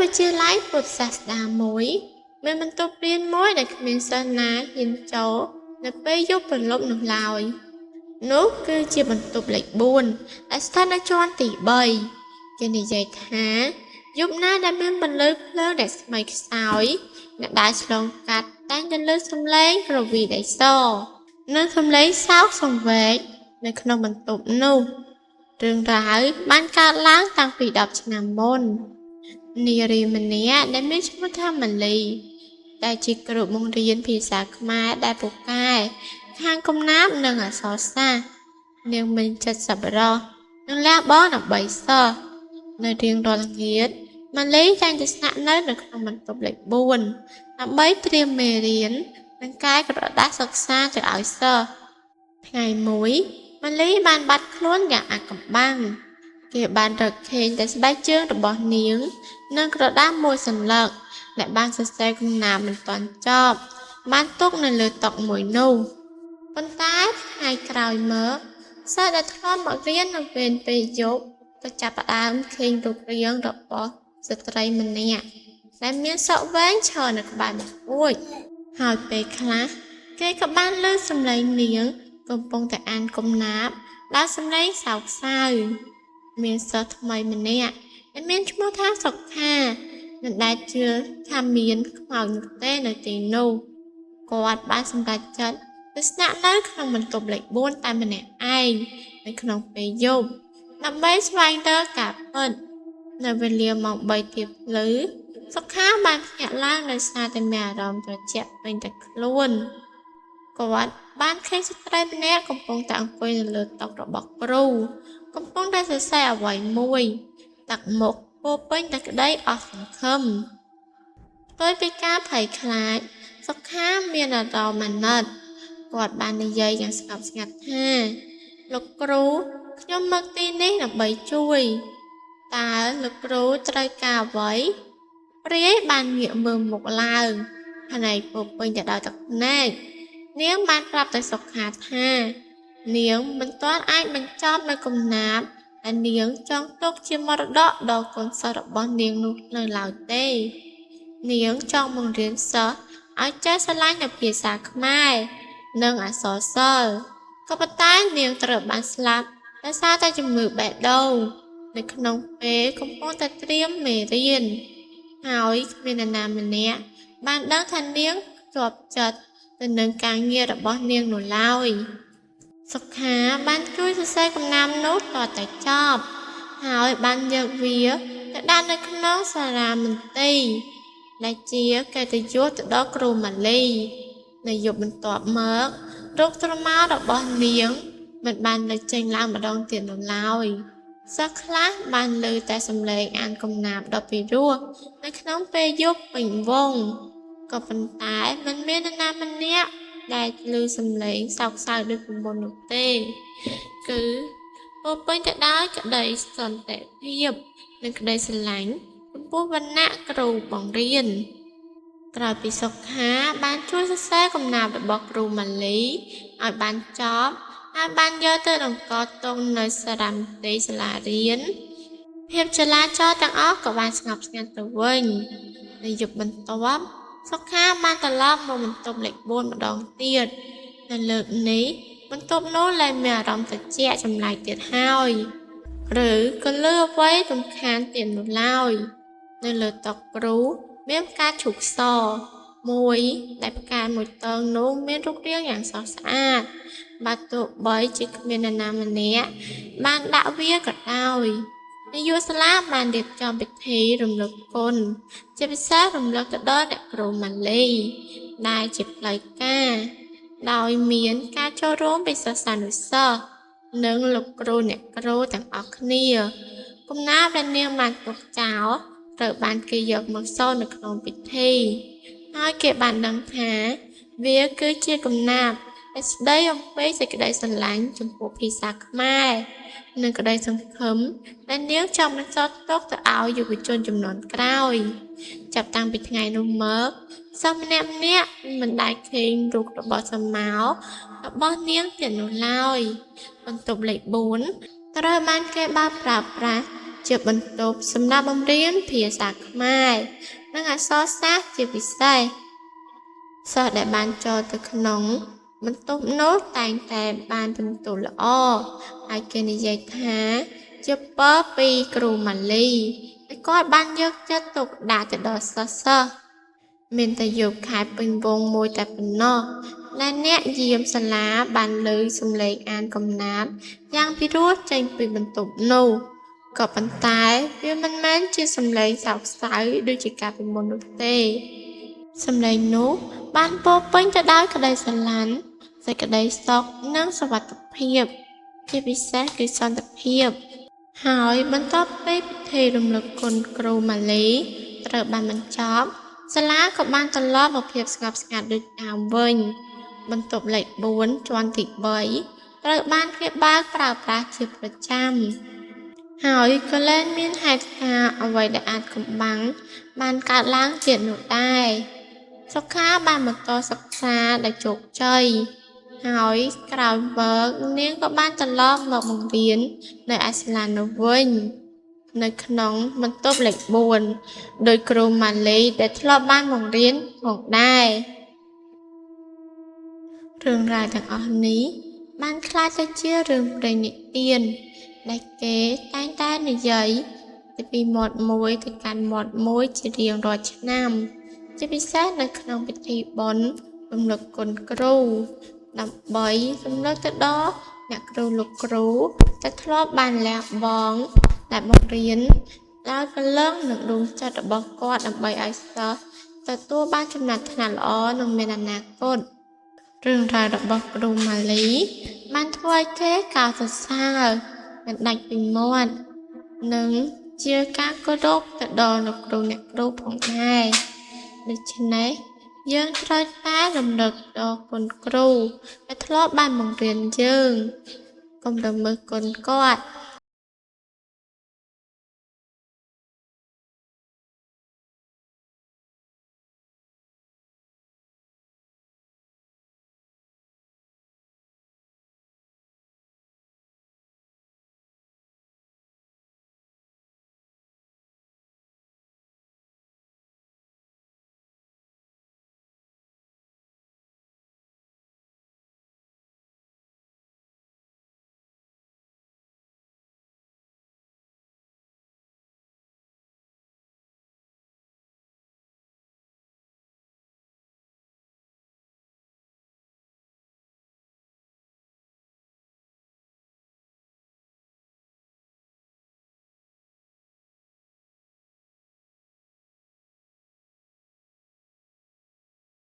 វិទ្យាល័យពុទ្ធសាសនាមួយមានបន្ទប់រៀនមួយដែលគ្មានសិស្សណាហ៊ានចូលនៅពេលយប់ព្រលប់នោះឡើយនោះគឺជាបន្ទប់លេខ4ដែលស្ថិតនៅជាន់ទី3គេនិយាយថាយប់ណាដែលមានពន្លឺភ្លើងដែលស្មៃខ្សោយអ្នកដើរឆ្លងកាត់តែងតែលើសំឡេងរវីដីសនិងសំឡេងសោកសង្វេគនៅក្នុងបន្ទប់នោះរឿងរ៉ាវបានកើតឡើងតាំងពី10ឆ្នាំមុននារីម្នាក់ដែលមានឈ្មោះថាម៉ាលីដែលជាគ្រូបង្រៀនភាសាខ្មែរដែលពូកែខាងកំណាព្យនិងអក្សរសាស្ត្រនាងមានចិត្តសប្បុរសនិងលះបង់ដើម្បីសិស្សនៅរៀងរាល់ល្ងាចម៉ាលីតែងតែស្នាក់នៅក្នុងបន្ទប់លេខ4ដើម្បីត្រៀមមេរៀននិងកែក្រដាស់សិក្សាទៅឲ្យសិស្សថ្ងៃមួយម៉ាលីបានបាត់ខ្លួនយ៉ាងអាថ៌កំបាំងគេបានរកឃើញតែស្បែកជើងរបស់នាងនិងក្រដាស់មួយសន្លឹកដែលបានសរសេរកំណាព្យមិនទាន់ចប់បានទុកនៅលើតុមួយនោះប៉ុន្តែថ្ងៃក្រោយមកសិស្សដែលធ្លាប់មករៀននៅវេនពេលយប់ក៏ចាប់ផ្ដើមឃើញរូបរាងរបស់ស្ត្រីម្នាក់ដែលមានសក់វែងឈរនៅក្បែរបង្អួចហើយពេលខ្លះគេក៏បានឮសំឡេងនាងកំពុងតែអានកំណាព្យដោយសំឡេងសោកសៅមានសិស្សថ្មីម្នាក់ដែលមានឈ្មោះថាសុខាមិនដែលជឿថាមានខ្មោចនោះទេនៅទីនោះគាត់បានសម្រេចចិត្តទៅស្នាក់នៅក្នុងបន្ទប់លេខ4តែម្នាក់ឯងនៅក្នុងពេលយប់ដើម្បីស្វែងរកការពិតនៅវេលាម៉ោង3ទៀបភ្លឺសុខាបានភ្ញាក់ឡើងដោយសារតែមានអារម្មណ៍ត្រជាក់ពេញតែខ្លួនគាត់បានឃើញស្ត្រីម្នាក់កំពុងតែអង្គុយនៅលើតុរបស់គ្រូកំពុងតែសរសេរអ្វីមួយទឹកមុខពោរពេញតែក្តីអស់សង្ឃឹមផ្ទុយពីការភ័យខ្លាចសុខាមានអារម្មណ៍អាណិតគាត់បាននិយាយយ៉ាងស្ងប់ស្ងាត់ថាលោកគ្រូខ្ញុំមកទីនេះដើម្បីជួយតើលោកគ្រូត្រូវការអ្វីព្រាយបានងាកមើលមុខឡើងផ្នែកពោរពេញទៅដោយទឹកភ្នែកនាងបានប្រាប់ទៅសុខាថានាងមិនទាន់អាចបញ្ចប់នៅកំណាព្យដែលនាងចង់ទុកជាមរតកដល់កូនសិស្សរបស់នាងនោះនៅឡើយទេនាងចង់បង្រៀនសិស្សឲ្យចេះស្រឡាញ់នៅភាសាខ្មែរនិងអក្សរសិល្ប៍ក៏ប៉ុន្តែនាងត្រូវបានស្លាប់ដោយសារតែជំងឺបេះដូងនៅក្នុងពេលកំពុងតែត្រៀមមេរៀនហើយគ្មាននរណាម្នាក់បានដឹងថានាងជាប់ចិត្តទៅនឹងការងាររបស់នាងនោះឡើយសុខាបានជួយសរសេរកំណាព្យនោះតតែចប់ហើយបានយកវាទៅដាក់នៅក្នុងសាលាមន្ទីរដែលជាកិត្តិយសទៅដល់គ្រូម៉ាលីនៅយប់បន្ទាប់មករោគស្រមោលរបស់នាងមិនបានលេចចេញឡើងម្ដងទៀតនោះឡើយសិស្សខ្លះបានឮតែសំឡេងអានកំណាព្យដ៏ពីរោះនៅក្នុងពេលយប់ពេញវង់ក៏ប៉ុន្តែមិនមាននរណាម្នាក់ដែលឮសំឡេងសោកសៅដូចពីមុននោះទេគឺពោរពេញទៅដោយក្តីសន្តិភាពនិងក្តីស្រឡាញ់ចំពោះវណ្ណៈគ្រូបង្រៀនក្រោយពីសុខាបានជួយសរសេរកំណាព្យរបស់គ្រូម៉ាលីឲ្យបានចប់ហើយបានយកទៅតម្កល់ទុកនៅសារមន្ទីរសាលារៀនភាពចលាចលទាំងអស់ក៏បានស្ងប់ស្ងាត់ទៅវិញនៅយប់បន្ទាប់សុខាបានត្រឡប់មកបន្ទប់លេខ4ម្ដងទៀតនៅលើកនេះបន្ទប់នោះលែងមានអារម្មណ៍ត្រជាក់ចម្លែកទៀតហើយឬក៏លើអ្វីរំខានទៀតនោះឡើយនៅលើតុគ្រូមានផ្កាឈូកសមួយដែលផ្កាមួយតងនោះមានរូបរាងយ៉ាងស្រស់ស្អាតបើទោះបីជាគ្មាននរណាម្នាក់បានដាក់វាក៏ដោយនាយកសាលាបានរៀបចំពិធីរំលឹកគុណជាពិសេសរំលឹកទៅដល់អ្នកគ្រូម៉ាលីដែលជាផ្លូវការដោយមានការចូលរួមពីសិស្សានុសិស្សនិងលោកគ្រូអ្នកគ្រូទាំងអស់គ្នាកំណាព្យដែលនាងបានទុកចោលត្រូវបានគេយកមកសូត្រនៅក្នុងពិធីហើយគេបានដឹងថាវាគឺជាកំណាព្យដែលស្ដីអំពីសេចក្តីស្រឡាញ់ចំពោះភាសាខ្មែរនិងក្តីសង្ឃឹមដែលនាងចង់បន្សល់ទុកទៅឲ្យយុវជនជំនាន់ក្រោយចាប់តាំងពីថ្ងៃនោះមកសិស្សម្នាក់ៗមិនដែលឃើញរូបរបស់ស្រមោលរបស់នាងទៀតនោះឡើយបន្ទប់លេខ4ត្រូវបានគេបើកប្រើប្រាស់ ជាបន្ទប់សម្រាប់បង្រៀនភាសាខ្មែរនិងអក្សរសាស្ត្រជាពិសេសសិស្សដែលបានចូលទៅក្នុងបន្ទប់នោះតែងតែបានពិន្ទុល្អហើយគេនិយាយថាជាពរពីគ្រូម៉ាលីដែលគាត់បានយកចិត្តទុកដាក់ទៅដល់សិស្សមានតែយប់ខែពេញវងមួយតែប៉ុណ្ណោះដែលអ្នកយាមសាលាបានលើសំឡេងអានកំណាព្យយ៉ាងពិរោះចេញពីបន្ទប់នោះក៏ប៉ុន្តែវាមិនមែនជាសំឡេងសោកសៅដូចជាកាលពីមុននោះទេសំឡេងនោះបានពោរពេញទៅដោយក្តីស្រឡាញ់សេចក្តីសុខនិងសុវត្ថិភាពជាពិសេសគឺសន្តិភាពហើយបន្ទាប់ពីពិធីរំលឹកគុណគ្រូម៉ាលីត្រូវបានបញ្ចប់សាលាក៏បានត្រឡប់មកភាពស្ងប់ស្ងាត់ដូចដើមវិញបន្ទប់លេខ4ជាន់ទី3ត្រូវបានគេបើកប្រើប្រាស់ជាប្រចាំហើយក៏លែងមានហេតុការណ៍អ្វីដែលអាចកំបាំងបានកើតឡើងទៀតនោះដែរសុខាបានបន្តសិក្សាដោយជោគជ័យហើយក្រោយવર્កនាងក៏បានត្រឡប់មកបង្រៀននៅឯសាលានោះវិញនៅក្នុងបន្ទប់លេខ4ដោយគ្រូម៉ាលីដែលធ្លាប់បានបង្រៀនផងដែររឿងរ៉ាវទាំងអស់នេះបានក្លាយទៅជារឿងព្រេងនិទានដែលគេតែងតែនិយាយពីមាត់មួយទៅកាន់មាត់មួយជារៀងរាល់ឆ្នាំជាពិសេសនៅក្នុងពិធីបុណ្យរំលឹកគុណគ្រូដើម្បីរំលឹកទៅដល់អ្នកគ្រូលោកគ្រូដែលធ្លាប់បានលះបង់ដែលបង្រៀនដោយព្រលឹងនិងដួងចិត្តរបស់គាត់ដើម្បីឲ្យសិស្សទទួលបានចំណាត់ថ្នាក់ល្អនិងមានអនាគតរឿងរ៉ាវរបស់គ្រូម៉ាលីបានធ្វើឲ្យគេកោតសរសើរមិនដាច់ពីមាត់និងជាការគោរពទៅដល់លោកគ្រូអ្នកគ្រូផងដែរដូច្នេះយើងត្រូវតែរំលឹកដល់គុណគ្រូដែលធ្លាប់បានបង្រៀនយើងកុំរំលឹកគុណគាត់